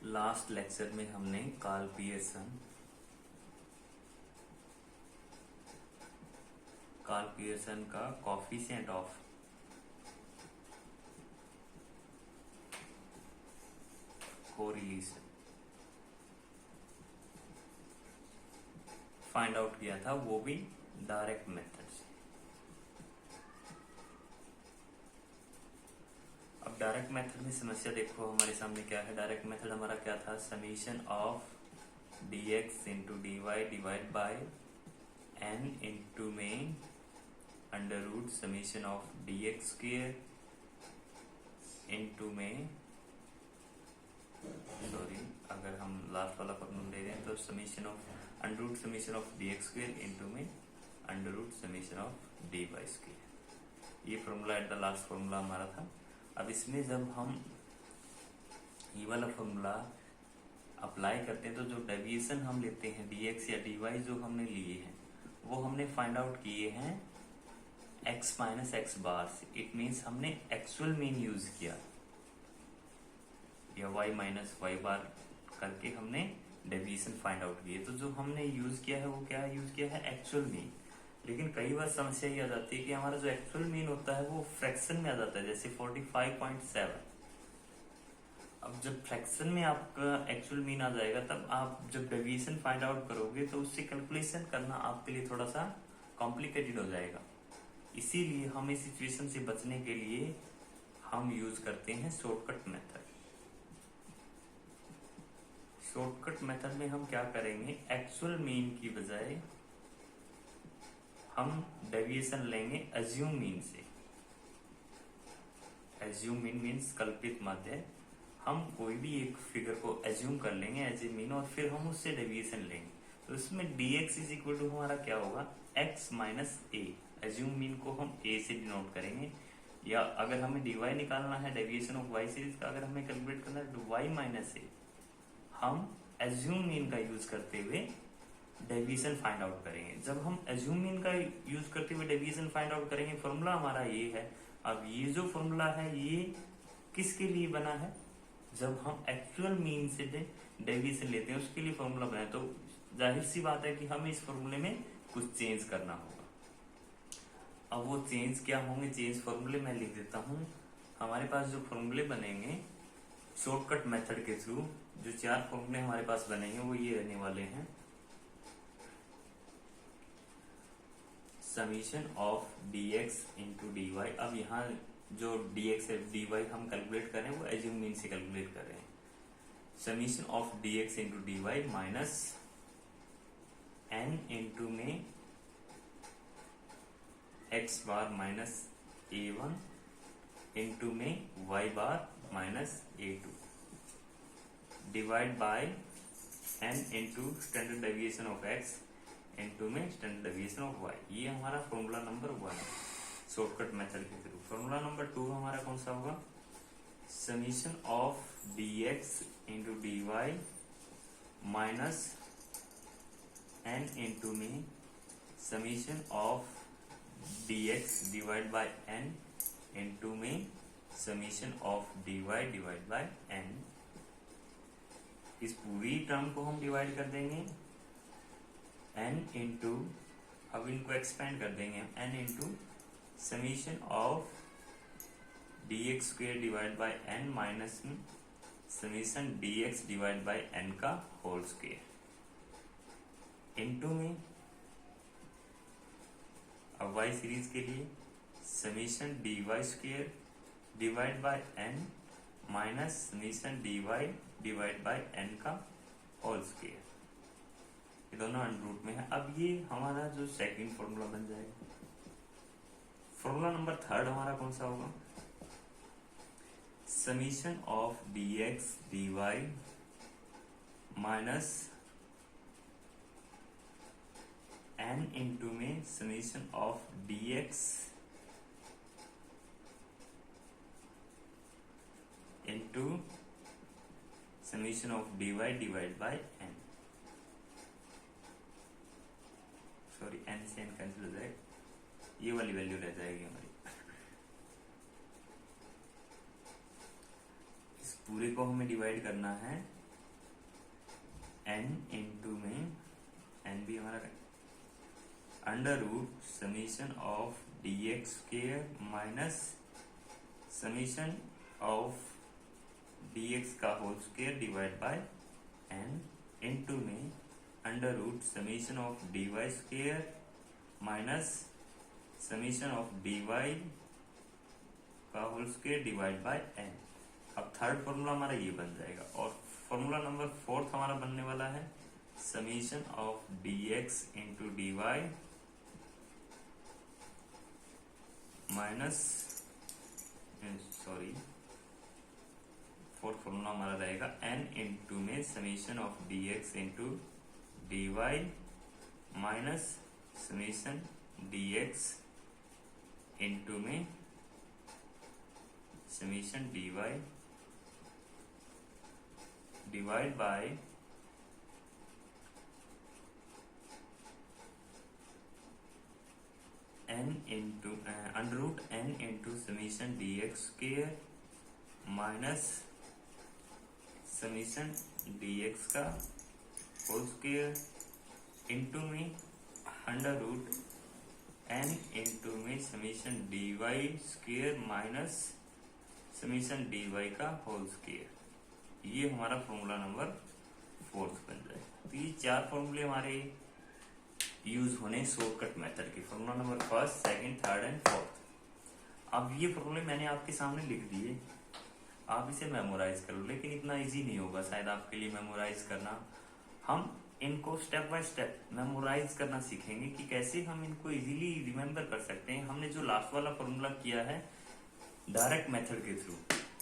Last lecture में हमने Karl Pearson का coefficient of correlation find out किया था, वो भी डायरेक्ट मेथड से। अब डायरेक्ट मेथड में समस्या देखो हमारे सामने क्या है। डायरेक्ट मेथड हमारा क्या था, summation of dx into dy divide by n into में under root summation of dx square into में, सॉरी अगर हम लास्ट वाला फॉर्मूला ले रहे हैं तो summation of under root summation of dx square into में under root summation of dy square. ये formula at the last formula हमारा था। अब इसमें जब हम ये वाला फॉर्मूला अप्लाई करते हैं तो जो डेविएशन हम लेते हैं dx या dy जो हमने लिए हैं वो हमने फाइंड आउट किए हैं x माइनस एक्स बार से। इट मीन्स हमने एक्चुअल मीन यूज किया या y माइनस वाई बार करके हमने डेविएशन फाइंड आउट किए। तो जो हमने यूज किया है वो क्या यूज किया है, एक्चुअल मीन। लेकिन कई बार समस्या ये आ जाती है कि हमारा जो एक्चुअल मीन होता है वो फ्रैक्शन में आ जाता है, जैसे 45.7। अब जब फ्रैक्शन में आपका एक्चुअल मीन आ जाएगा तब आप जब डेविएशन फाइंड आउट करोगे तो उससे कैलकुलेशन करना आपके लिए थोड़ा सा कॉम्प्लिकेटेड हो जाएगा। इसीलिए हम इस सिचुएशन से बचने के लिए हम यूज करते हैं शॉर्टकट मेथड। शॉर्टकट मेथड में हम क्या करेंगे, एक्चुअल मीन की बजाय हम डेविएशन लेंगे एज्यूम मीन से। एज्यूम मीन मीन्स कल्पित माध्य। हम कोई भी एक फिगर को एज्यूम कर लेंगे एज ए मीन और फिर हम उससे डेविएशन लेंगे। तो इसमें dx इज इक्वल टू हमारा क्या होगा, x माइनस ए। एज्यूम मीन को हम a से डिनोट करेंगे, या अगर हमें dy निकालना है डेविएशन ऑफ y सीरीज का, अगर हमें कैलकुलेट करना है तो y माइनस ए। हम एज्यूम मीन का यूज करते हुए डेविएशन फाइंड आउट करेंगे। जब हम एज्यूम मीन का यूज करते हुए डेविएशन फाइंड आउट करेंगे, फॉर्मूला हमारा ये है। अब ये जो फॉर्मूला है ये किसके लिए बना है, जब हम एक्चुअल मीन से डेविएशन लेते हैं उसके लिए फॉर्मूला बना है। तो जाहिर सी बात है कि हमें इस फॉर्मूले में कुछ चेंज करना होगा। अब वो चेंज क्या होंगे, चेंज फॉर्मूले मैं लिख देता हूं। हमारे पास जो फॉर्मूले बनेंगे शॉर्टकट मेथड के थ्रू, जो 4 फॉर्मूले हमारे पास बनेंगे वो ये रहने वाले हैं। Summation of dx into dy। अब यहाँ जो dx है dy हम कैलकुलेट कर रहे हैं वो एज्यूम मीन से कैलकुलेट कर रहे हैं। Summation of dx into dy minus n into में x bar minus a1 into में y bar minus a2 divide by n into standard deviation of x into में स्टैंडर्ड डेविएशन ऑफ y। ये हमारा formula number 1 है shortcut method के through. Formula number 2 हमारा कौन सा होगा, summation of dx into dy minus n into में summation of dx divide by n into में summation of dy divide by n। इस पूरी टर्म को हम डिवाइड कर देंगे n इंटू, अब इनको एक्सपेंड कर देंगे n into summation of dx square divide by n minus summation dx divide by n का होल स्क्वेयर इंटू में, अब y सीरीज के लिए summation dy square divide by n minus summation dy divide by n का whole square. ये दोनों under root में है। अब ये हमारा जो सेकंड फॉर्मूला बन जाएगा। फॉर्मूला नंबर 3 हमारा कौन सा होगा, summation of dx dy minus n into में summation of dx into summation of dy divide by n। Sorry n से n कैंसिल हो जाएगा, ये वाली वैल्यू रह जाएगी हमारी। इस पूरे को हमें डिवाइड करना है n इंटू में n भी हमारा under root summation of dx square minus summation of dx का whole square divide by n into में under root summation of dy square minus summation of dy का whole square divide by n। अब third formula हमारा ये बन जाएगा और formula number fourth हमारा बनने वाला है summation of dx into dy minus fourth formula हमारा रहेगा n इंटू में summation of dx into dy minus summation dx into में summation dy divide by n into under root n into summation dx square minus summation dx का whole square into में under root n into में summation dy square minus summation dy का whole square. ये हमारा formula number fourth बन जाए। तो ये चार फॉर्मूले हमारे यूज होने शॉर्टकट मेथड के, formula number first, second, third and fourth. अब ये फॉर्मूले मैंने आपके सामने लिख दिए, आप इसे मेमोराइज कर लो, लेकिन इतना इजी नहीं होगा शायद आपके लिए मेमोराइज करना। हम इनको स्टेप बाय स्टेप मेमोराइज करना सीखेंगे कि कैसे हम इनको इजीली रिमेम्बर कर सकते हैं। हमने जो लास्ट वाला फॉर्मूला किया है डायरेक्ट मेथड के थ्रू,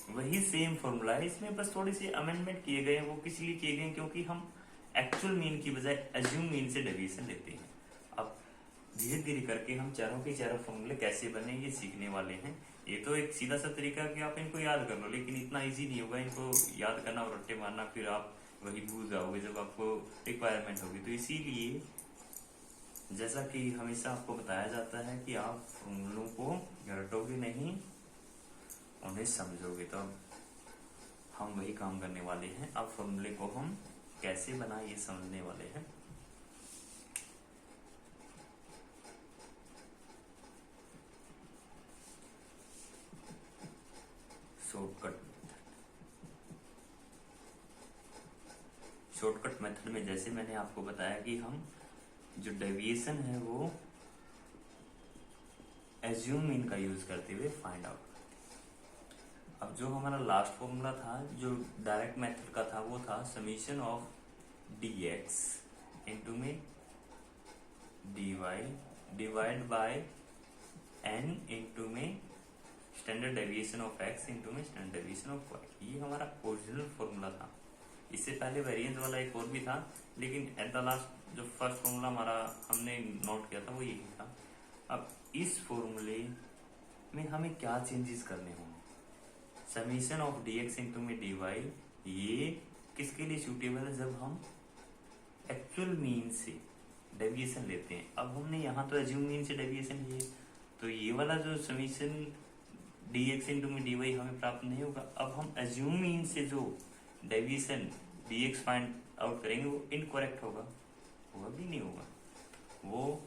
वही सेम फॉर्मूला है, इसमें बस थोड़ी सी अमेंडमेंट किए गए हैं। वो किस लिए किए गए हैं? क्योंकि हम एक्चुअल मीन की बजाय एज्यूम मीन से डेविएशन लेते हैं। अब धीरे धीरे करके हम चारों के चारों फॉर्मूले कैसे बने ये सीखने वाले हैं। ये तो एक सीधा सा तरीका कि आप इनको याद कर लो, लेकिन इतना इजी नहीं होगा इनको याद करना और रट्टे मारना, फिर आप वही भूल जाओगे जब आपको रिक्वायरमेंट होगी। तो इसीलिए जैसा कि हमेशा आपको बताया जाता है कि आप फॉर्मूलों को रटोगे नहीं, उन्हें समझोगे। तो हम वही काम करने वाले हैं। अब फॉर्मूले को हम कैसे बनाए ये समझने वाले हैं। शॉर्टकट मेथड में जैसे मैंने आपको बताया कि हम जो डेविएशन है वो एज्यूम मीन का यूज करते हुए फाइंड आउट करते हैं। अब जो हमारा लास्ट फॉर्मूला था जो डायरेक्ट मेथड का था वो था समीशन ऑफ dx इंटू में dy divide by n into में standard deviation of x into में स्टैंडर्ड डेविएशन ऑफ y। ये हमारा ओरिजिनल फॉर्मूला था। इससे पहले वेरिएंस वाला एक और भी था, लेकिन एट द लास्ट जो फर्स्ट फॉर्मूला हमारा हमने नोट किया था वो यही था। अब इस फॉर्मूले में हमें क्या चेंजेस करने होंगे? समीशन ऑफ dx इंटू में dy ये किसके लिए सूटेबल है? जब हम एक्चुअल मीन से डेविएशन लेते हैं। अब हमने यहाँ तो एज्यूम मीन से डेविएशन लिए, तो ये वाला जो समीशन dx इंटू में dy हमें प्राप्त नहीं होगा। अब हम एज्यूम मीन से जो डेविएशन dx फाइंड आउट करेंगे वो इनकरेक्ट होगा भी नहीं होगा, वो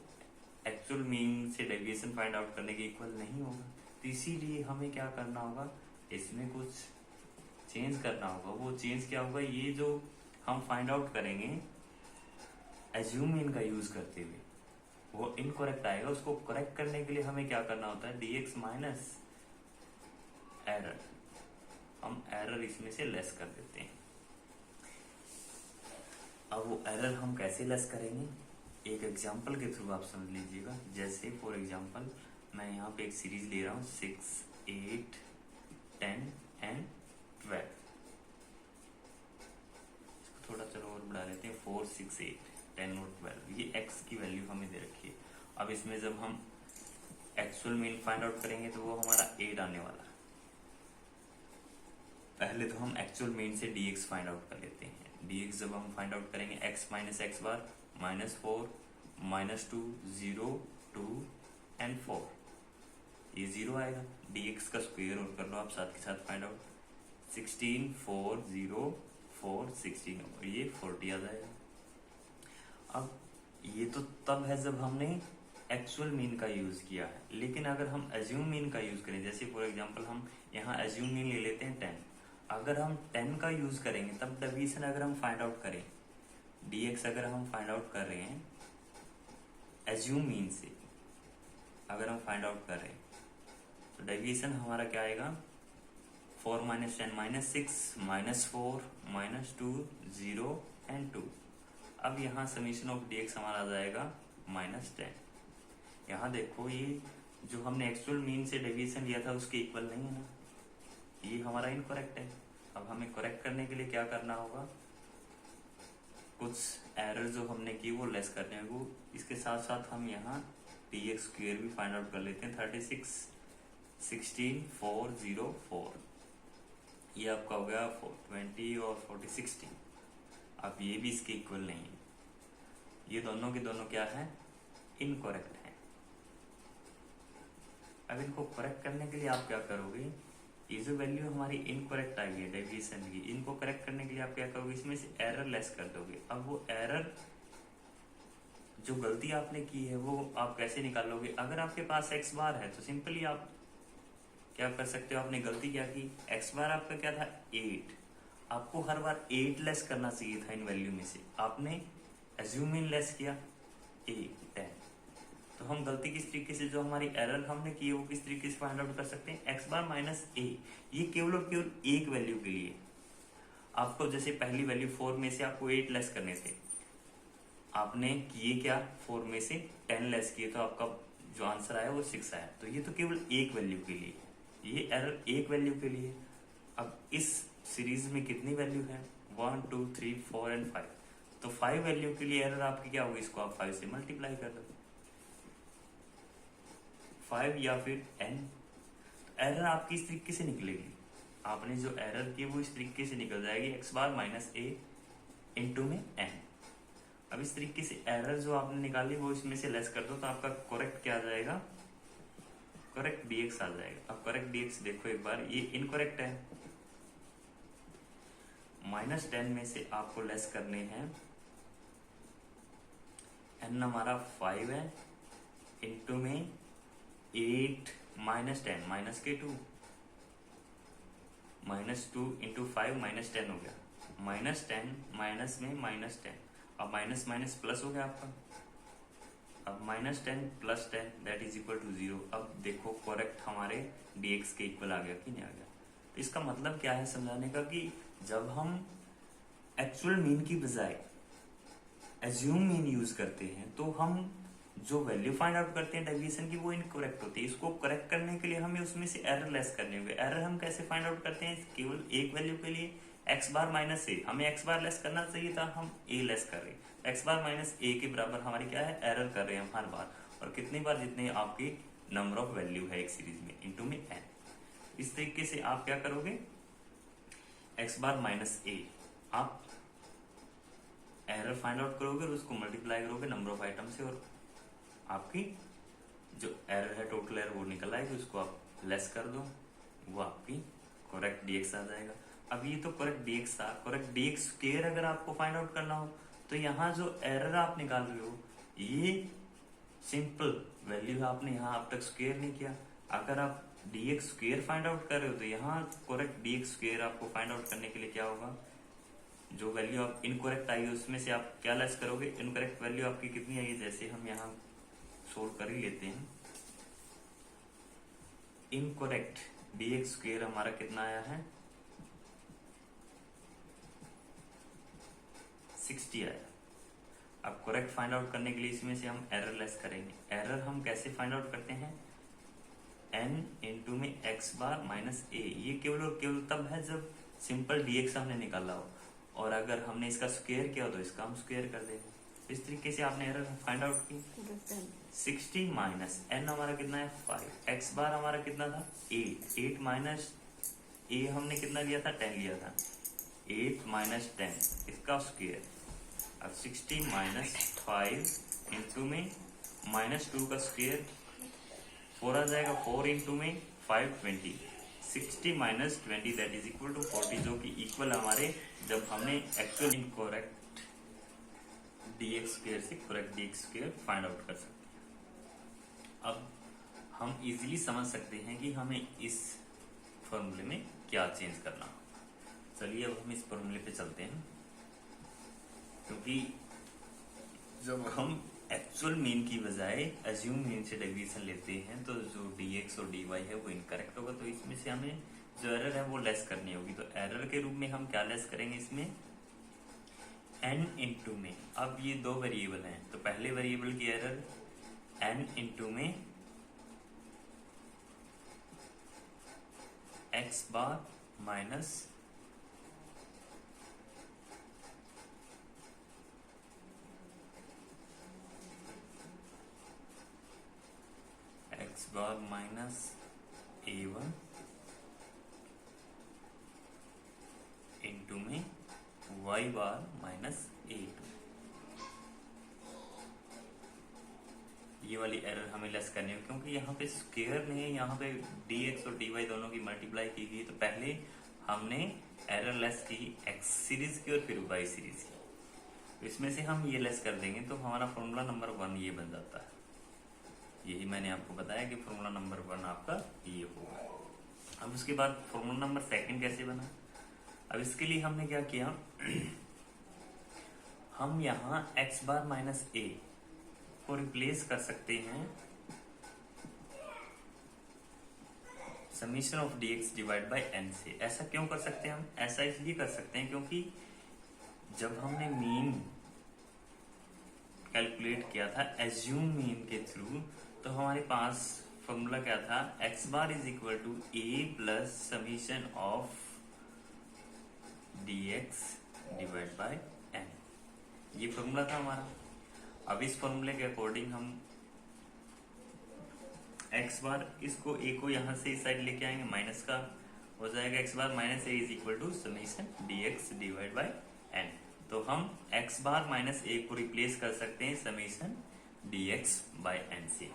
एक्चुअल मीन से डेविएशन फाइंड आउट करने के इक्वल नहीं होगा। तो इसीलिए हमें क्या करना होगा, इसमें कुछ चेंज करना होगा। वो चेंज क्या होगा? ये जो हम फाइंड आउट करेंगे एज्यूम मीन का यूज करते हुए वो इनकरेक्ट आएगा। उसको करेक्ट करने के लिए हमें क्या करना होता है? dx माइनस एरर, हम एरर इसमें से लेस कर देते हैं। अब वो एरर हम कैसे लेस करेंगे एक एग्जांपल के थ्रू आप समझ लीजिएगा। जैसे फॉर एग्जांपल मैं यहाँ पे एक सीरीज ले रहा हूँ 6, 8, 10 एंड 12। इसको थोड़ा चलो और बढ़ा लेते हैं 4, 6, 8, 10 और 12। ये x की वैल्यू हमें दे रखी है। अब इसमें जब हम एक्चुअल मीन फाइंड आउट करेंगे तो वो हमारा 8 आने वाला है। पहले तो हम एक्चुअल मीन से dx फाइंड आउट कर लेते हैं। dx जब हम फाइंड आउट करेंगे x minus x bar -4 -2 0 2 and 4, ये 0 आएगा। dx का स्क्वायर और कर लो आप साथ के साथ फाइंड आउट 16 4 0 4 16 और ये 40 आ जाएगा। अब ये तो तब है जब हमने एक्चुअल मीन का यूज किया है, लेकिन अगर हम एज्यूम मीन का यूज करें, जैसे फॉर एग्जांपल हम यहाँ एज्यूम मीन ले लेते हैं 10, अगर हम 10 का यूज करेंगे तब डेविएशन अगर हम फाइंड आउट करें, dx अगर हम फाइंड आउट कर रहे हैं एज्यूम मीन से, अगर हम फाइंड आउट कर रहे हैं तो डेविएशन हमारा क्या आएगा 4 - 10 - 6 - 4 - 2 0 and 2। अब यहाँ समीशन ऑफ dx हमारा आ जाएगा -10। यहाँ देखो ये जो हमने एक्चुअल मीन से डेविएशन लिया था उसके इक्वल नहीं है ना, ये हमारा इनकरेक्ट है। अब हमें करेक्ट करने के लिए क्या करना होगा, कुछ एरर जो हमने की वो लेस करने होंगे। इसके साथ साथ हम यहाँ dx स्क्वायर भी फाइंड आउट कर लेते हैं। 36 16 4 0 4, ये आपका हो गया 20 और 40 60। अब ये भी इसके इक्वल नहीं है, ये दोनों के दोनों क्या है, इनकरेक्ट है। अब इनको करेक्ट करने के लिए आप क्या करोगे, ये जो वैल्यू हमारी इनकरेक्ट आई है डेविएशन की, इनको करेक्ट करने के लिए आप क्या करोगे, इसमें से एरर लेस कर दोगे। अब वो एरर जो गलती आपने की है वो आप कैसे निकालोगे, अगर आपके पास x बार है तो सिंपली आप क्या कर सकते हो, आपने गलती क्या की, x बार आपका क्या था 8, आपको हर बार 8 लेस करना चाहिए था इन वैल्यू में से, आपने एज्यूम इन लेस किया 10। तो हम गलती किस तरीके से, जो हमारी एरर हमने की है वो किस तरीके से फाइंड आउट कर सकते हैं, x बार - a, ये केवल और केवल एक वैल्यू के लिए। आपको जैसे पहली वैल्यू 4 में से आपको 8 लेस करने थे, आपने किए क्या, 4 में से 10 लेस किए तो आपका जो आंसर आया वो 6 आया। तो ये तो केवल एक वैल्यू के लिए, ये एरर एक वैल्यू के लिए। अब इस सीरीज में कितनी वैल्यू है, 1 2 3 4 एंड 5, तो 5 वैल्यू के लिए एरर आपकी क्या होगी, इसको आप 5 से मल्टीप्लाई कर दो, 5 या फिर n। एरर आपकी इस तरीके से निकलेगी, आपने जो एरर की वो इस तरीके से निकल जाएगी, x बार - a इंटू में n। अब इस तरीके से एरर जो आपने निकाली वो इसमें से लेस कर दो तो आपका करेक्ट क्या आ जाएगा, करेक्ट dx आ जाएगा। अब करेक्ट dx देखो एक बार, ये इनकरेक्ट है, -10 में से आपको लेस करने हैं, n हमारा 5 है, इंटू में 8 - 10 माइनस के 2, -2 इंटू 5 -10 हो गया, -10 माइनस में -10, अब माइनस माइनस प्लस हो गया आपका, अब -10 + 10 दैट इज इक्वल टू 0। अब देखो करेक्ट हमारे dx के इक्वल आ गया कि नहीं आ गया। तो इसका मतलब क्या है समझाने का, कि जब हम एक्चुअल मीन की बजाय एज्यूम मीन यूज करते हैं तो हम जो वैल्यू फाइंड आउट करते हैं डेविएशन की वो इनकरेक्ट होती है। इसको करेक्ट करने के लिए हमें उसमें से एरर लेस करने होंगे। एरर हम कैसे फाइंड आउट करते हैं, केवल एक वैल्यू के लिए, x बार - a, हमें x बार लेस करना चाहिए था, हम a लेस कर रहे हैं, x बार - a के बराबर हमारी क्या है, एरर कर रहे हैं हम हर बार, और कितनी बार, जितने आपकी नंबर ऑफ वैल्यू है एक सीरीज में, इंटू में n। इस तरीके से आप क्या करोगे, x बार - a, आप एरर फाइंड आउट करोगे और उसको मल्टीप्लाई करोगे नंबर ऑफ आइटम से, और आपकी जो एरर है टोटल एरर वो निकल आएगी, उसको आप लेस कर दो, वो आपकी करेक्ट dx आ जाएगा। अब ये तो करेक्ट dx था, करेक्ट dx स्क्वायर अगर आपको फाइंड आउट करना हो तो यहाँ जो एरर आप निकाल रहे हो ये सिंपल वैल्यू आपने यहाँ अब तक स्क्वायर नहीं किया। अगर आप dx स्क्वायर फाइंड आउट कर रहे हो तो यहाँ करेक्ट dx स्क्वायर आपको फाइंड आउट करने के लिए क्या होगा, जो वैल्यू आप इनकरेक्ट आई है उसमें से आप क्या लेस करोगे, इनकरेक्ट वैल्यू आपकी कितनी आई है, जैसे हम यहाँ सोल्व कर ही लेते हैं। इनकरेक्ट dx स्क्वायर हमारा कितना आया है, 60 आया। अब करेक्ट फाइंड आउट करने के लिए इसमें से हम एरर लेस करेंगे। एरर हम कैसे फाइंड आउट करते हैं, n इंटू में x बार - a, ये केवल और केवल तब है जब सिंपल dx हमने निकाला हो, और अगर हमने इसका स्क्वायर किया तो इसका हम स्क्वायर कर देंगे। इस तरीके से आपने एरर फाइंड आउट की। 60 माइनस n हमारा कितना है 5, x बार हमारा कितना था 8 माइनस a हमने कितना लिया था 10 लिया था, 8 माइनस 10 इसका स्क्वायर। अब 60 माइनस 5 इंटू में -2 का स्क्वायर 4 आ जाएगा, 4 इंटू में 5 20, 60 minus 20 that is equal to 40, जो कि इक्वल हमारे जब हमने एक्चुअल इनकरेक्ट dx स्क्वायर से correct dx square find out कर सकते हैं। अब हम इजीली समझ सकते हैं कि हमें इस फॉर्मूले में क्या चेंज करना। चलिए अब हम इस फॉर्मूले पे चलते हैं, क्योंकि जब हम एक्चुअल मीन की बजाय अज्यूम मीन से डेविएशन लेते हैं तो जो dx और dy है वो इनकरेक्ट होगा, तो इसमें से हमें जो एरर है वो लेस करनी होगी। तो एरर के रूप में हम क्या लेस करेंगे इसमें, n इंटू में। अब ये दो वेरिएबल हैं, तो पहले वेरिएबल की एरर n इंटू में x bar minus x bar minus a1 into में y बार माइनस a2। ये वाली एरर हमें लेस करनी है, क्योंकि यहाँ पे स्क्वायर नहीं है, यहाँ पे dx और dy दोनों की मल्टीप्लाई की गई। तो पहले हमने एरर लेस की x सीरीज की और फिर y सीरीज की, तो इसमें से हम ये लेस कर देंगे तो हमारा फॉर्मूला नंबर 1 ये बन जाता है। यही मैंने आपको बताया कि फॉर्मूला नंबर 1 आपका ये होगा। अब उसके बाद फॉर्मूला नंबर 2 कैसे बना। अब इसके लिए हमने क्या किया, हम यहाँ x बार माइनस a को रिप्लेस कर सकते हैं summation of dx divide by n से। ऐसा क्यों कर सकते हैं हम, ऐसा इसलिए कर सकते हैं क्योंकि जब हमने मीन कैलकुलेट किया था एज्यूम मीन के थ्रू, तो हमारे पास फॉर्मूला क्या था, x bar is equal to a plus summation of dx divide by n। ये फॉर्मूला था हमारा। अब इस फॉर्मूले के अकॉर्डिंग हम x बार इसको a को यहां से इस साइड लेके आएंगे, माइनस का हो जाएगा x bar minus a is equal to summation dx divide by n। तो हम x बार माइनस a को रिप्लेस कर सकते हैं समीशन dx बाय n से।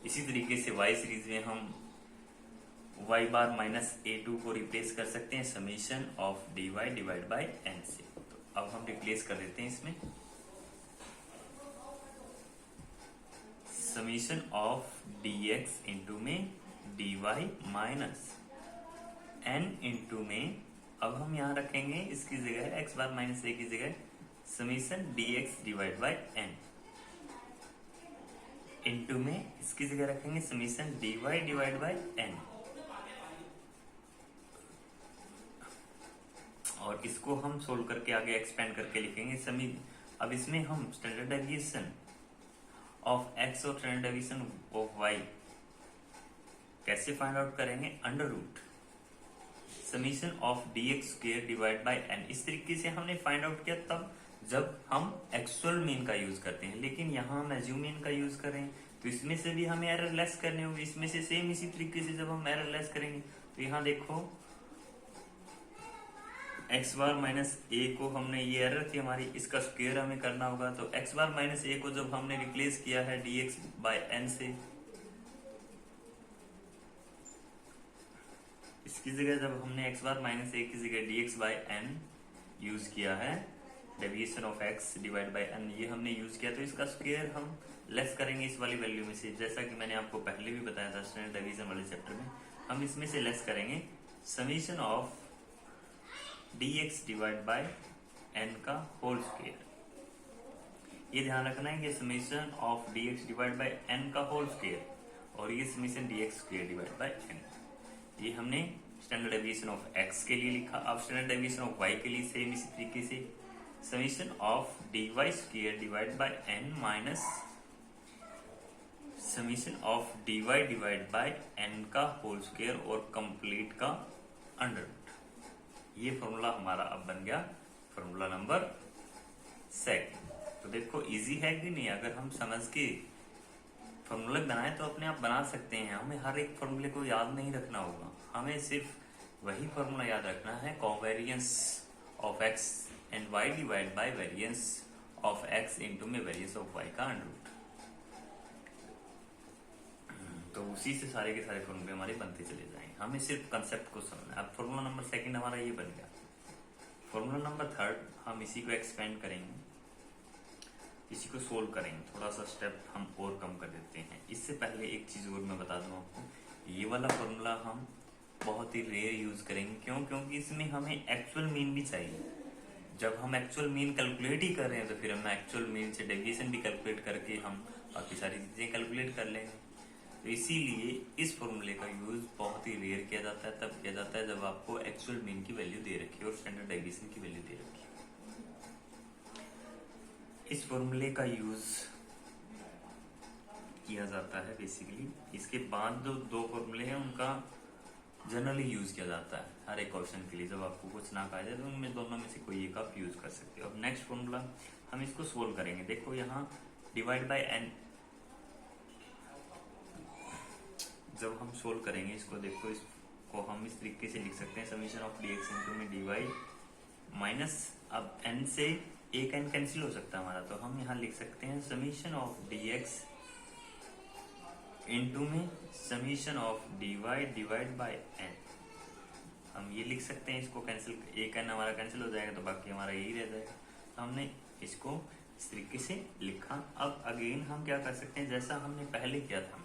इसी तरीके से y सीरीज में हम y बार माइनस a2 को रिप्लेस कर सकते हैं summation of dy divide by n से। तो अब हम रिप्लेस कर देते हैं इसमें समीशन ऑफ dx इंटू में dy माइनस n इंटू में, अब हम यहाँ रखेंगे इसकी जगह x बार माइनस a की जगह summation dx divide by n into में इसकी जगह रखेंगे summation dy divide by n। और इसको हम सोल्व करके आगे एक्सपेंड करके लिखेंगे अब इसमें हम स्टैंडर्ड डेविएशन ऑफ x और स्टैंडर्ड डेविएशन ऑफ y कैसे फाइंड आउट करेंगे, under root summation of dx square divide by n। इस तरीके से हमने फाइंड आउट किया तब जब हम एक्चुअल मीन का यूज करते हैं, लेकिन यहाँ हम एज्यूम मीन का यूज करें तो इसमें से भी हमें एरर लेस करनी होगी। इसमें से सेम इसी तरीके से जब हम एरर लेस करेंगे तो यहाँ देखो x बार माइनस a को हमने, ये एरर थी हमारी, इसका स्क्वायर हमें करना होगा। तो x बार माइनस a को जब हमने रिप्लेस किया है dx बाय n से, इसकी जगह जब हमने x बार माइनस a की जगह dx बाय n यूज किया है, deviation of x divide by n ये हमने यूज किया, तो इसका स्क्वायर हम लेस करेंगे इस वाली वैल्यू में से। जैसा कि मैंने आपको पहले भी बताया था स्टैंडर्ड डेविएशन वाले चैप्टर में, हम इसमें से लेस करेंगे summation of dx divide by n का होल स्क्वायर। ये ध्यान रखना है कि summation of dx divide by n का होल स्क्वायर और ये summation dx square divide by n, ये हमने स्टैंडर्ड डेविएशन ऑफ x के लिए लिखा। अब स्टैंडर्ड डेविएशन ऑफ y के लिए सेम इसी तरीके से summation of dy square divide by n minus summation of dy divide by n का होल स्क्वायर और कंप्लीट का अंडर रूट। ये फॉर्मूला हमारा अब बन गया फॉर्मूला नंबर 2। तो देखो इजी है कि नहीं, अगर हम समझ के फॉर्मूला बनाए तो अपने आप बना सकते हैं। हमें हर एक फॉर्मूले को याद नहीं रखना होगा, हमें सिर्फ वही फॉर्मूला याद रखना है, covariance of x and y divide by variance of x into में वेरिएंस ऑफ y का अंडर रूट। तो उसी से सारे के सारे फॉर्मूले हमारे बनते चले जाएंगे, हमें सिर्फ कंसेप्ट को समझना है। अब फॉर्मूला नंबर 2 हमारा ये बन गया। फॉर्मूला नंबर थर्ड, हम इसी को एक्सपेंड करेंगे, इसी को सोल्व करेंगे। थोड़ा सा स्टेप हम और कम कर देते हैं। इससे पहले एक चीज और मैं बता दूं आपको, ये वाला फॉर्मूला हम बहुत ही रेयर यूज करेंगे। क्यों? क्योंकि इसमें हमें एक्चुअल मीन भी चाहिए। जब हम एक्चुअल मीन कैलकुलेट ही कर रहे हैं तो फिर हम एक्चुअल मीन से डेविएशन भी कैलकुलेट करके हम बाकी सारी चीजें कैलकुलेट कर लेंगे। तो इसीलिए इस फॉर्मूले का यूज बहुत ही रेयर किया जाता है, तब किया जाता है जब आपको एक्चुअल मीन की वैल्यू दे रखी है और स्टैंडर्ड डेविएशन की वैल्यू दे रखी है। इस फॉर्मूले का यूज किया जाता है बेसिकली। इसके बाद जो दो फॉर्मूले हैं उनका जनरली यूज किया जाता है हर एक क्वेश्चन के लिए। जब आपको कुछ ना कहा जाए तो उनमें दोनों में से कोई एक आप यूज कर सकते हो। अब नेक्स्ट फॉर्मूला हम इसको सोल्व करेंगे। देखो यहाँ डिवाइड बाय एन, जब हम सोल्व करेंगे इसको, देखो इसको हम इस तरीके से लिख सकते हैं, summation of D X into में डी वाई माइनस, अब एन से एक एन कैंसिल हो सकता है हमारा, तो हम यहाँ लिख सकते हैं summation of D X into में summation of D Y divide by N. हम ये लिख सकते हैं, इसको कैंसिल, एक एन हमारा कैंसिल हो जाएगा तो बाकी हमारा यही रह जाएगा। तो हमने इसको इस तरीके से लिखा। अब अगेन हम क्या कर सकते हैं, जैसा हमने पहले किया था,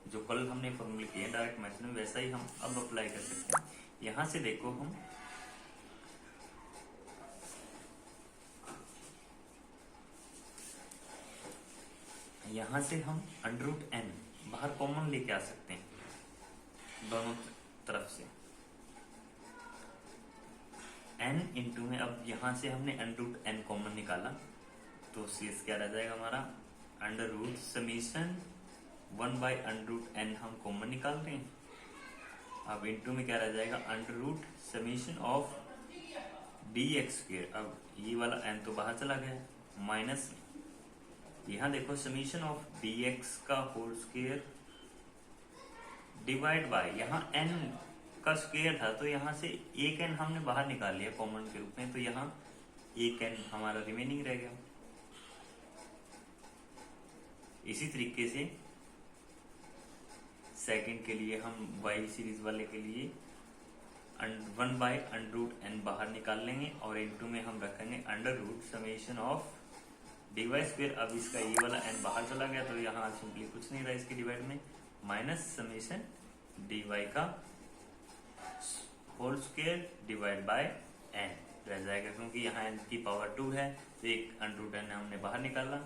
जो कल हमने फॉर्मूले किए डायरेक्ट मेथड में, वैसा ही हम अब अप्लाई कर सकते हैं। यहां से देखो हम यहां से हम अंडर रूट एन बाहर कॉमन लेके आ सकते हैं दोनों तरफ से, n इंटू में, अब यहां से हमने अंडर रूट एन कॉमन निकाला तो शेष क्या रह जाएगा हमारा, under root summation 1 by under root n हम कॉमन निकाल रहे हैं। अब इंटू में क्या रह जाएगा, under root summation of D x square, अब ये वाला n तो बाहर चला गया, माइनस यहाँ देखो समीशन ऑफ डी एक्स का होल स्क्वेयर डिवाइड बाय, यहाँ n का स्क्वेयर था तो यहाँ से एक n हमने बाहर निकाल लिया कॉमन के रूप में, तो यहाँ एक n हमारा रिमेनिंग रह गया। इसी तरीके से सेकंड के लिए हम y सीरीज वाले के लिए 1 बाय अंडर रूट एन बाहर निकाल लेंगे और इंटू में हम रखेंगे under root summation of D y square. अब इसका ये वाला n बाहर चला गया तो यहाँ सिंपली कुछ नहीं रहा इसके डिवाइड में, माइनस समेशन डी वाई का whole square divide by n रह जाएगा, क्योंकि यहाँ n की पावर 2 है तो एक अंडर रूट n हमने बाहर निकाला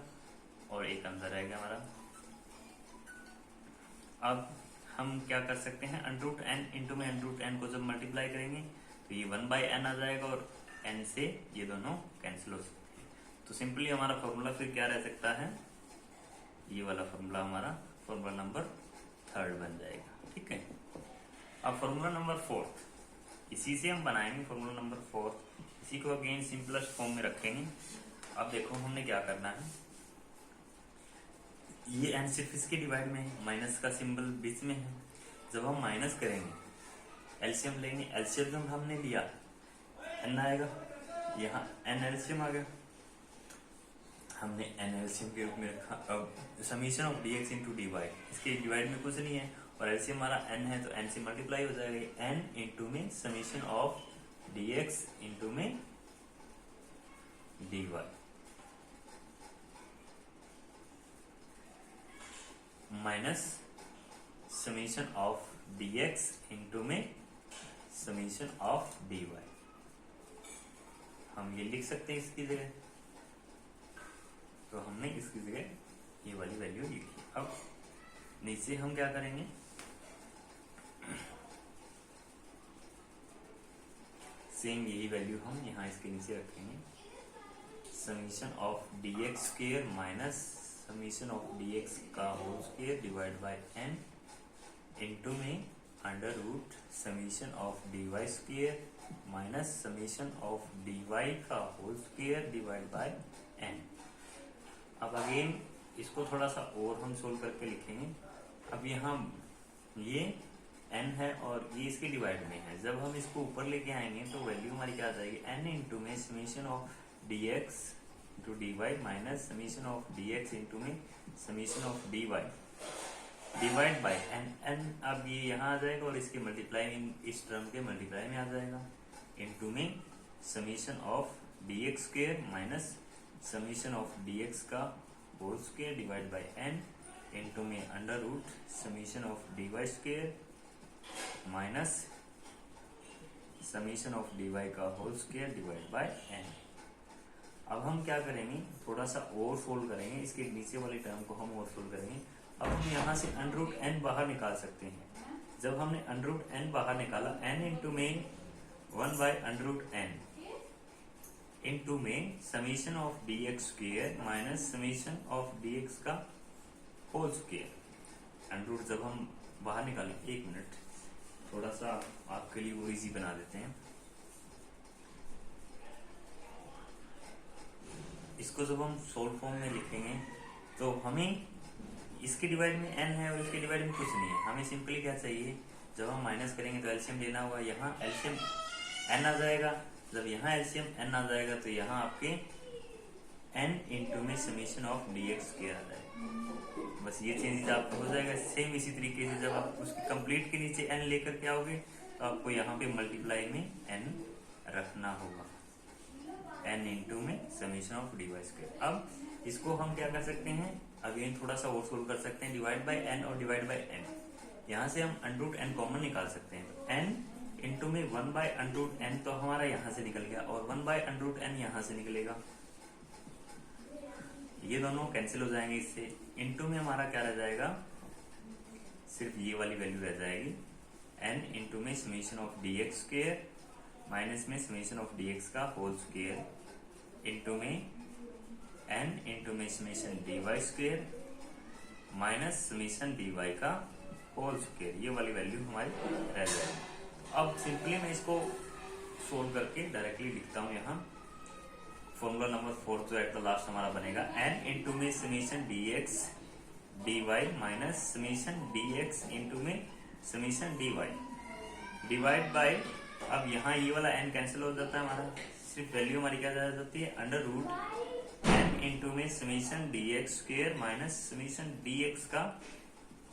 और एक अंदर रह गया हमारा। अब हम क्या कर सकते हैं, अंडर रूट एन इंटू में अंडर रूट एन को जब मल्टीप्लाई करेंगे तो ये 1 बाई एन आ जाएगा और n से ये दोनों कैंसिल हो सकते हैं। तो सिंपली हमारा फॉर्मूला फिर क्या रह सकता है, ये वाला फॉर्मूला हमारा फॉर्मूला नंबर 3 बन जाएगा। ठीक है, अब फॉर्मूला नंबर 4 इसी से हम बनाएंगे। फॉर्मूला नंबर 4 इसी को अगेन सिंपलेस्ट फॉर्म में रखेंगे। अब देखो हमने क्या करना है, ये n सिर्फ इसके डिवाइड में है, माइनस का सिंबल बीच में है। जब हम माइनस करेंगे एलसीएम लेंगे, एलसीएम जब हमने लिया n आएगा, यहाँ n एलसीएम आ गया, हमने n एलसीएम के रूप में रखा। अब summation of dx into d y, इसके डिवाइड में कुछ नहीं है और एलसीएम हमारा n है तो n से मल्टीप्लाई हो जाएगा, n इंटू में समीशन ऑफ dx इंटू में dy minus summation of dx into में समीशन ऑफ dy। हम ये लिख सकते हैं इसकी जगह, तो हमने इसकी जगह ये वाली वैल्यू लिखी। अब नीचे हम क्या करेंगे, सेम यही वैल्यू हम यहाँ इसके नीचे रखेंगे, summation of dx square minus summation of dx का whole square divide by n into में under root summation of dy square minus summation of dy का whole square divide by n। अब अगेन इसको थोड़ा सा और हम सोल्व करके लिखेंगे। अब यहाँ ये n है और ये इसके डिवाइड में है, जब हम इसको ऊपर लेके आएंगे तो वैल्यू हमारी क्या आ जाएगी, n इंटू में summation of dx into d y minus summation of dx into में summation of dy divide by n। अब ये यहाँ आ जाएगा और इसके मल्टीप्लाई इस टर्म के मल्टीप्लाई में आ जाएगा, इंटू में summation of dx square minus summation of dx का whole square divide by n into में under root summation of dy square minus summation of dy का whole square divide by n। अब हम क्या करेंगे, थोड़ा सा और सोल्व करेंगे, इसके नीचे वाली टर्म को हम और सोल्व करेंगे। अब हम यहाँ से अंडर रूट n बाहर निकाल सकते हैं। जब हमने अंडर रूट n बाहर निकाला, n इंटू में 1 by under root n into में summation of dx square minus summation of dx का होल स्क्वेयर। अंडर रूट जब हम बाहर निकालें, 1 मिनट थोड़ा सा आपके लिए वो इजी बना देते हैं। इसको जब हम सोल्व फॉर्म में लिखेंगे तो हमें इसके डिवाइड में n है और इसके डिवाइड में कुछ नहीं है। हमें सिंपली क्या चाहिए, जब हम माइनस करेंगे तो एलसीएम लेना होगा। यहाँ एलसीएम n आ जाएगा, जब यहाँ एलसीएम n आ जाएगा तो यहाँ आपके n इंटू में समीशन ऑफ dx स्क्वायर आ जाएगा। बस ये चेंज आपको हो जाएगा। सेम इसी तरीके से जब आप उसकी कंप्लीट के नीचे n लेकर के आओगे तो आपको यहाँ पे मल्टीप्लाई में n रखना होगा, n इंटू में समीशन ऑफ dy स्क्वायर। अब इसको हम क्या कर सकते हैं, अगेन थोड़ा सा और सोल्व कर सकते हैं। डिवाइड बाय n और डिवाइड बाय n, यहाँ से हम अंडर रूट n कॉमन निकाल सकते हैं। n इंटू में 1 बाय अंडर रूट n तो हमारा यहाँ से निकल गया और 1 बाय अंडर रूट n यहाँ से निकलेगा। ये दोनों कैंसिल हो जाएंगे इससे। इंटू में हमारा क्या रह जाएगा, सिर्फ ये वाली वैल्यू रह जाएगी, n इंटू में summation of dx square minus में समीशन ऑफ dx का होल स्क्वेयर इंटू में n इंटू में summation dy square minus summation dy का होल स्क्वेयर। ये वाली वैल्यू हमारी रह जाएगी। अब सिंपली मैं इसको सोल्व करके डायरेक्टली लिखता हूँ। यहाँ फॉर्मूला नंबर 4 जो एट द लास्ट हमारा बनेगा n इंटू में summation dx dy minus summation dx into में समीशन dy डिवाइड बाय, अब यहाँ ये वाला n कैंसिल हो जाता है हमारा, सिर्फ वैल्यू हमारी क्या जाती है, अंडर रूट n इंटू में summation dx square minus summation dx का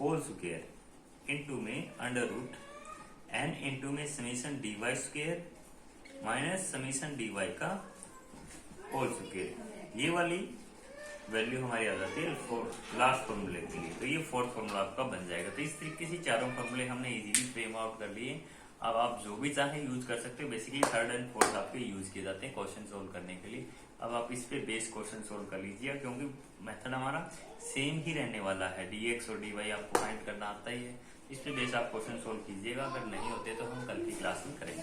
होल स्क्वेयर इंटू में अंडर रूट n इंटू में summation dy square minus summation dy का होल स्क्वेयर। ये वाली वैल्यू हमारी आ जाती है लास्ट फॉर्मूले के लिए। तो ये फोर्थ फॉर्मूला आपका बन जाएगा। तो इस तरीके से चारों फॉर्मूले हमने इजीली फ्रेम आउट कर लिए। अब आप जो भी चाहे यूज कर सकते हो। बेसिकली थर्ड एंड फोर्थ आपके यूज किए जाते हैं क्वेश्चन सोल्व करने के लिए। अब आप इस पे बेस क्वेश्चन सोल्व कर लीजिए, क्योंकि मेथड हमारा सेम ही रहने वाला है। dx और dy आपको फाइंड करना आता ही है। इस पे बेस आप क्वेश्चन सोल्व कीजिएगा। अगर नहीं होते तो हम कल की क्लास में करेंगे।